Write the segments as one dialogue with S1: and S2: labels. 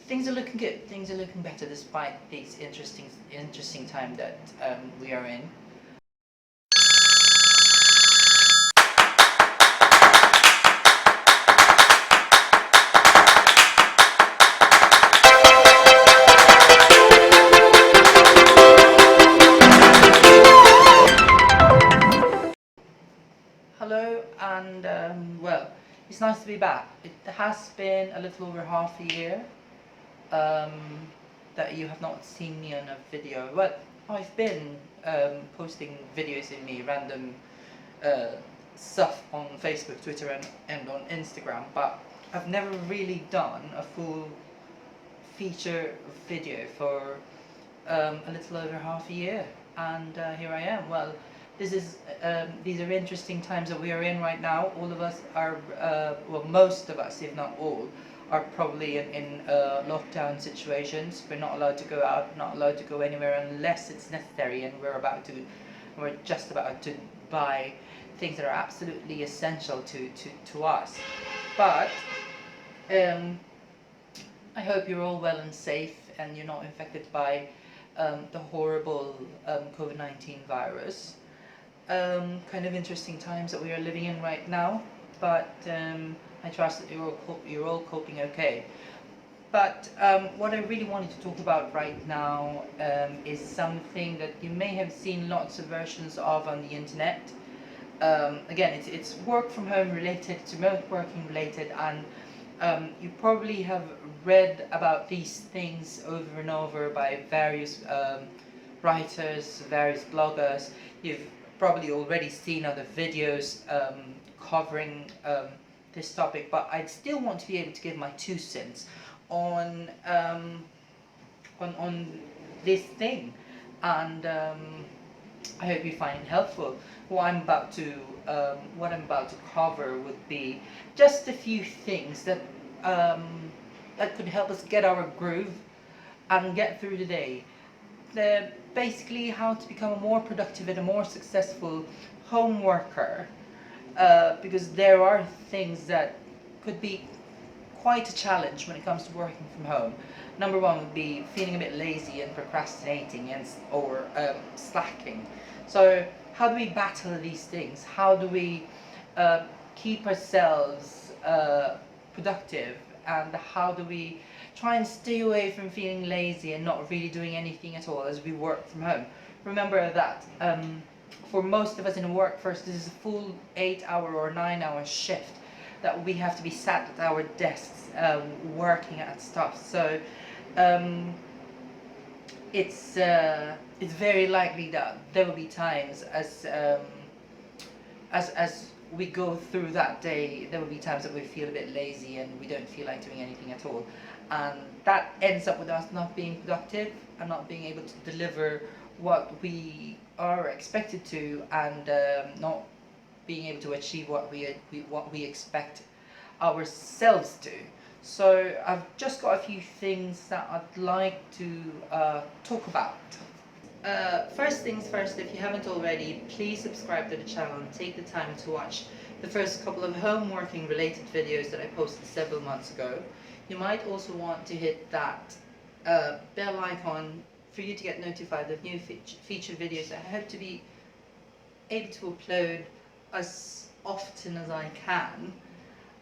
S1: things are looking good. Things are looking better despite these interesting time that we are in. Hello, and well, it's nice to be back. It has been a little over half a year um, that you have not seen me on a video. Well, I've been posting videos in me, random uh, stuff on Facebook, Twitter, and on Instagram, but I've never really done a full feature video for a little over half a year, and here I am. Well, these are interesting times that we are in right now. All of us are, well, most of us, if not all, are probably in lockdown situations. We're not allowed to go out, not allowed to go anywhere unless it's necessary, and we're just about to buy things that are absolutely essential to us. But I hope you're all well and safe, and you're not infected by the horrible COVID-19 virus. Kind of interesting times that we are living in right now, but I trust that you're all coping okay. But what I really wanted to talk about right now is something that you may have seen lots of versions of on the internet. Again, it's work from home related, it's remote working related, and you probably have read about these things over and over by various writers, various bloggers. You've probably already seen other videos covering this topic, but I'd still want to be able to give my 2 cents on this thing, and I hope you find it helpful. What I'm about to cover would be just a few things that that could help us get our groove and get through the day. Basically, how to become a more productive and a more successful home worker, because there are things that could be quite a challenge when it comes to working from home. Number one would be feeling a bit lazy and procrastinating or slacking. So how do we battle these things? How do we keep ourselves productive, and how do we try and stay away from feeling lazy and not really doing anything at all as we work from home? Remember that for most of us in the workforce, this is a full 8-hour or 9-hour shift that we have to be sat at our desks working at stuff. So it's very likely that there will be times as we go through that day, there will be times that we feel a bit lazy and we don't feel like doing anything at all, and that ends up with us not being productive and not being able to deliver what we are expected to, and not being able to achieve what we expect ourselves to. So I've just got a few things that I'd like to talk about. First things first, if you haven't already, please subscribe to the channel and take the time to watch the first couple of home working related videos that I posted several months ago. You might also want to hit that bell icon for you to get notified of new featured videos. I hope to be able to upload as often as I can.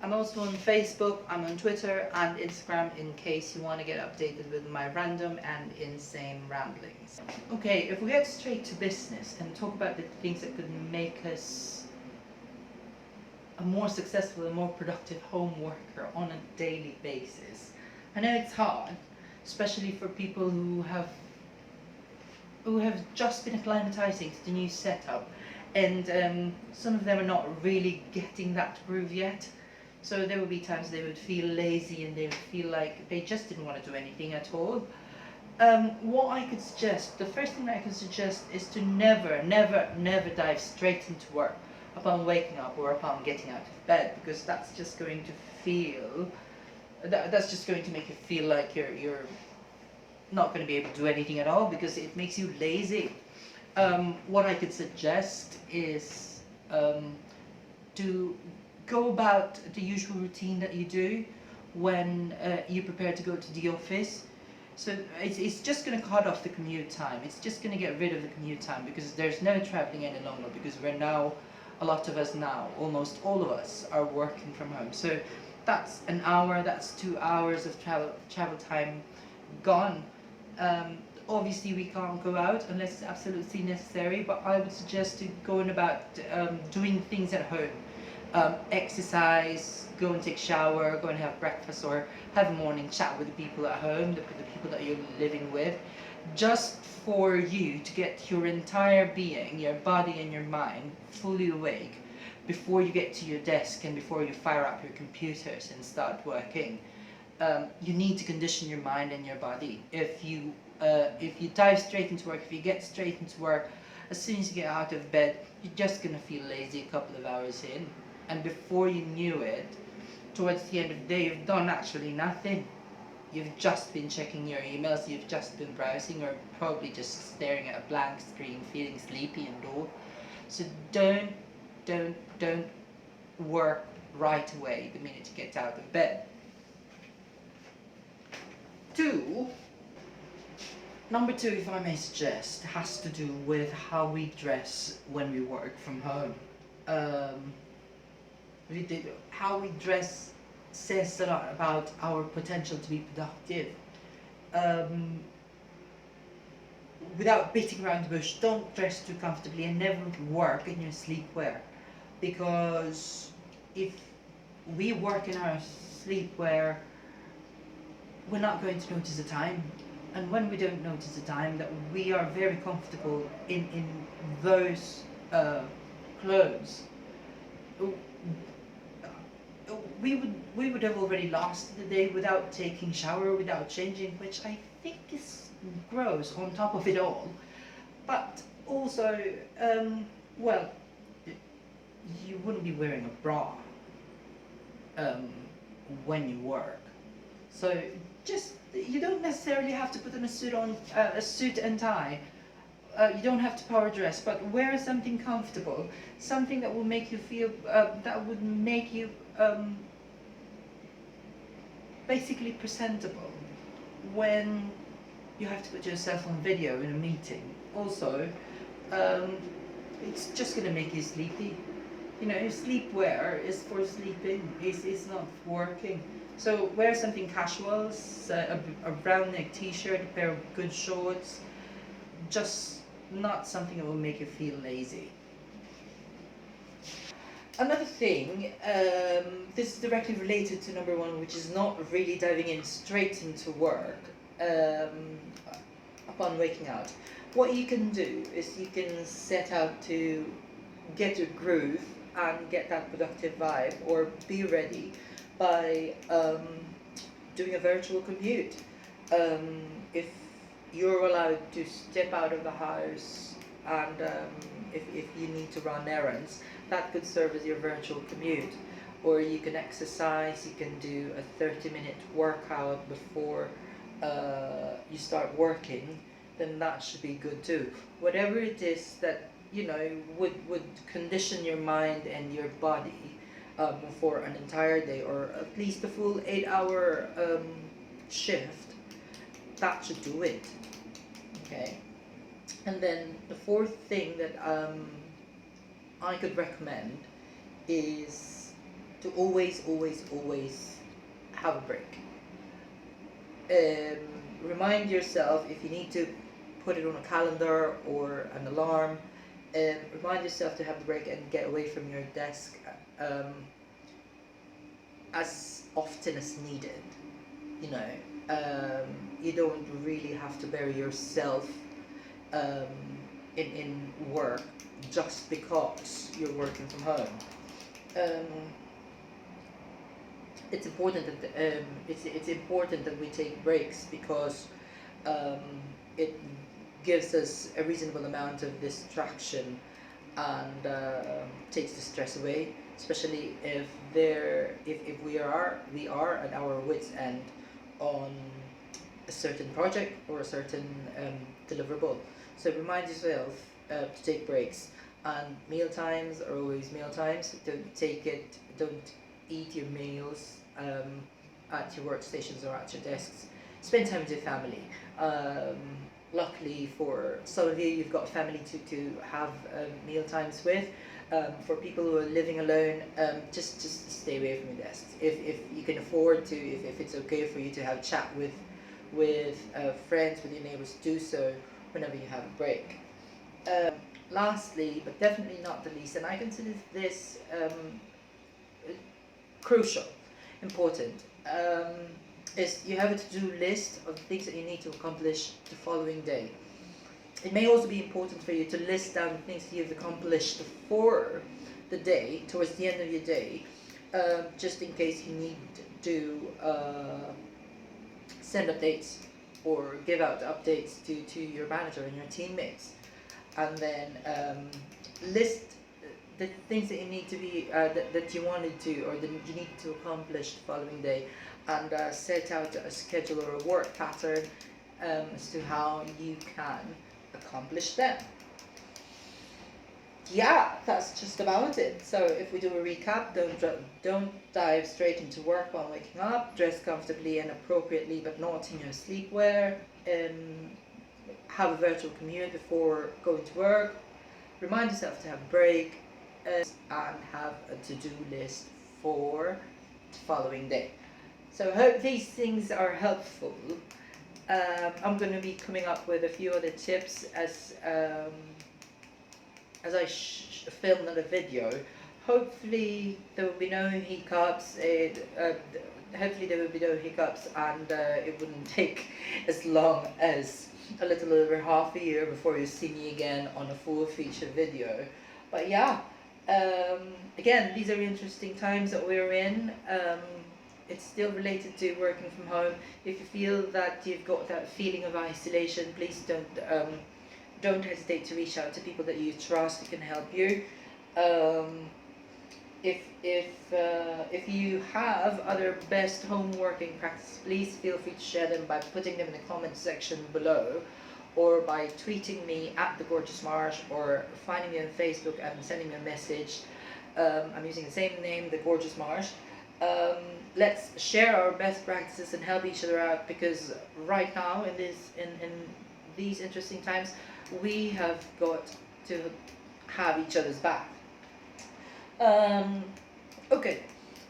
S1: I'm also on Facebook, I'm on Twitter and Instagram in case you want to get updated with my random and insane ramblings. Okay, if we get straight to business and talk about the things that could make us a more successful and more productive home worker on a daily basis. I know it's hard, especially for people who have just been acclimatizing to the new setup, and some of them are not really getting that groove yet. So there will be times they would feel lazy and they would feel like they just didn't want to do anything at all. What I could suggest, the first thing that I can suggest is to never dive straight into work upon waking up or upon getting out of bed, because that's just going to make you feel like you're not going to be able to do anything at all, because it makes you lazy. What I could suggest is to go about the usual routine that you do when you prepare to go to the office. So it's just going to cut off the commute time. It's just going to get rid of the commute time because there's no traveling any longer, because we're now, a lot of us now, almost all of us are working from home. So that's an hour, that's 2 hours of travel time gone. Obviously we can't go out unless it's absolutely necessary, but I would suggest to going about doing things at home. Exercise, go and take a shower, go and have breakfast, or have a morning chat with the people at home, the people that you're living with, just for you to get your entire being, your body and your mind, fully awake before you get to your desk and before you fire up your computers and start working. You need to condition your mind and your body. If you dive straight into work, if you get straight into work, as soon as you get out of bed, you're just gonna feel lazy a couple of hours in, and before you knew it, towards the end of the day, you've done actually nothing. You've just been checking your emails, you've just been browsing, or probably just staring at a blank screen, feeling sleepy and dull. So don't work right away the minute you get out of bed. Number two, if I may suggest, has to do with how we dress when we work from home. How we dress says a lot about our potential to be productive. Without beating around the bush, don't dress too comfortably and never work in your sleepwear, because if we work in our sleepwear, we're not going to notice the time. And when we don't notice the time, that we are very comfortable in those clothes, we would have already lasted the day without taking shower, without changing, which I think is gross on top of it all. But also, well, you wouldn't be wearing a bra when you work. So just, you don't necessarily have to put on a suit and tie. You don't have to power dress, but wear something comfortable, something that will make you feel, that would make you basically presentable when you have to put yourself on video in a meeting. Also, it's just going to make you sleepy. You know, sleepwear is for sleeping, it's not for working. So wear something casual, a brown neck t-shirt, a pair of good shorts, just not something that will make you feel lazy. Another thing, this is directly related to number one, which is not really diving in straight into work upon waking out. What you can do is you can set out to get a groove and get that productive vibe, or be ready by doing a virtual commute. If you're allowed to step out of the house and if you need to run errands, that could serve as your virtual commute. Or you can exercise, you can do a 30-minute workout before you start working, then that should be good too. Whatever it is that, you know, would condition your mind and your body for an entire day, or at least a full 8-hour shift, that should do it. Okay. And then the fourth thing that I could recommend is to always have a break. Remind yourself, if you need to put it on a calendar or an alarm, remind yourself to have the break and get away from your desk as often as needed. You know, you don't really have to bury yourself in work just because you're working from home. It's important that it's important that we take breaks, because it gives us a reasonable amount of distraction and takes the stress away, especially if we are at our wits' end on a certain project or a certain deliverable. So remind yourself to take breaks, and meal times are always meal times. Don't eat your meals at your workstations or at your desks. Spend time with your family. Luckily for some of you, you've got family to have meal times with. For people who are living alone, just stay away from your desks. If you can afford to, if it's okay for you to have a chat with friends, with your neighbors, do so whenever you have a break. Lastly, but definitely not the least, and I consider this crucial, important, is you have a to-do list of things that you need to accomplish the following day. It may also be important for you to list down things that you've accomplished before the day, towards the end of your day, just in case you need to send updates or give out updates to your manager and your teammates. And then list the things that you need to be that you wanted to, or that you need to accomplish the following day, and set out a schedule or a work pattern as to how you can accomplish them. Yeah, that's just about it. So if we do a recap, don't dive straight into work while waking up. Dress comfortably and appropriately, but not in your sleepwear. Have a virtual commute before going to work. Remind yourself to have a break, and have a to-do list for the following day. So I hope these things are helpful. I'm going to be coming up with a few other tips as I film another video. Hopefully there will be no hiccups. Hopefully there will be no hiccups, and it wouldn't take as long as a little over half a year before you see me again on a full feature video. But yeah, again, these are interesting times that we're in. It's still related to working from home. If you feel that you've got that feeling of isolation, please don't hesitate to reach out to people that you trust who can help you. If you have other best home working practices, please feel free to share them by putting them in the comment section below, or by tweeting me at the Gorgeous Marsh, or finding me on Facebook and sending me a message. I'm using the same name, the Gorgeous Marsh. Let's share our best practices and help each other out, because right now in these interesting times, we have got to have each other's back. Okay,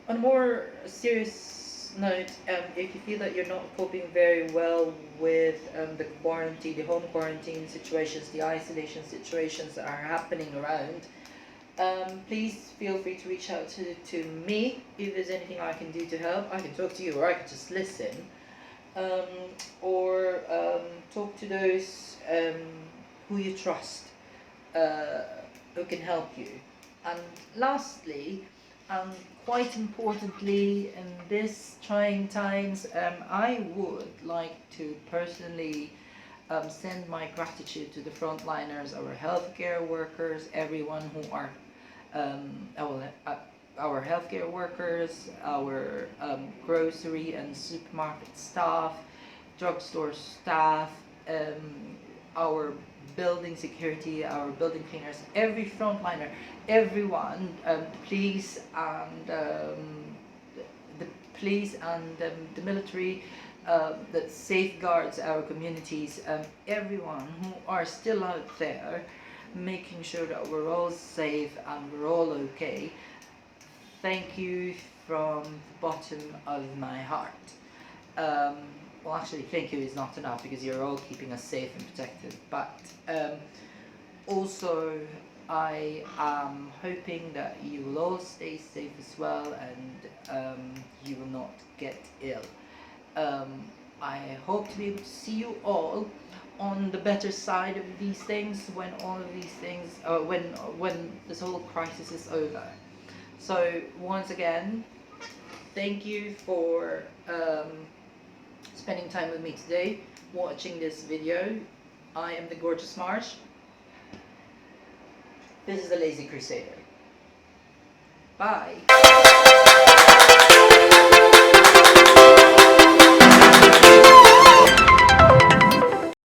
S1: on a more serious note, if you feel that you're not coping very well with the quarantine, the home quarantine situations, the isolation situations that are happening around, please feel free to reach out to me if there's anything I can do to help. I can talk to you, or I can just listen, or talk to those who you trust, who can help you. And lastly, quite importantly, in this trying times, I would like to personally send my gratitude to the frontliners, our healthcare workers, everyone who are our healthcare workers, our grocery and supermarket staff, drugstore staff, our building security, our building cleaners, every frontliner, everyone, police and the police and the military that safeguards our communities, everyone who are still out there making sure that we're all safe and we're all okay. Thank you from the bottom of my heart. Well, actually, thank you is not enough, because you're all keeping us safe and protected. But also, I am hoping that you will all stay safe as well, and you will not get ill. I hope to be able to see you all on the better side of these things, when all of these things, when this whole crisis is over. So once again, thank you for spending time with me today, watching this video. I am the Gorgeous Marsh. This is the Lazy Crusader. Bye.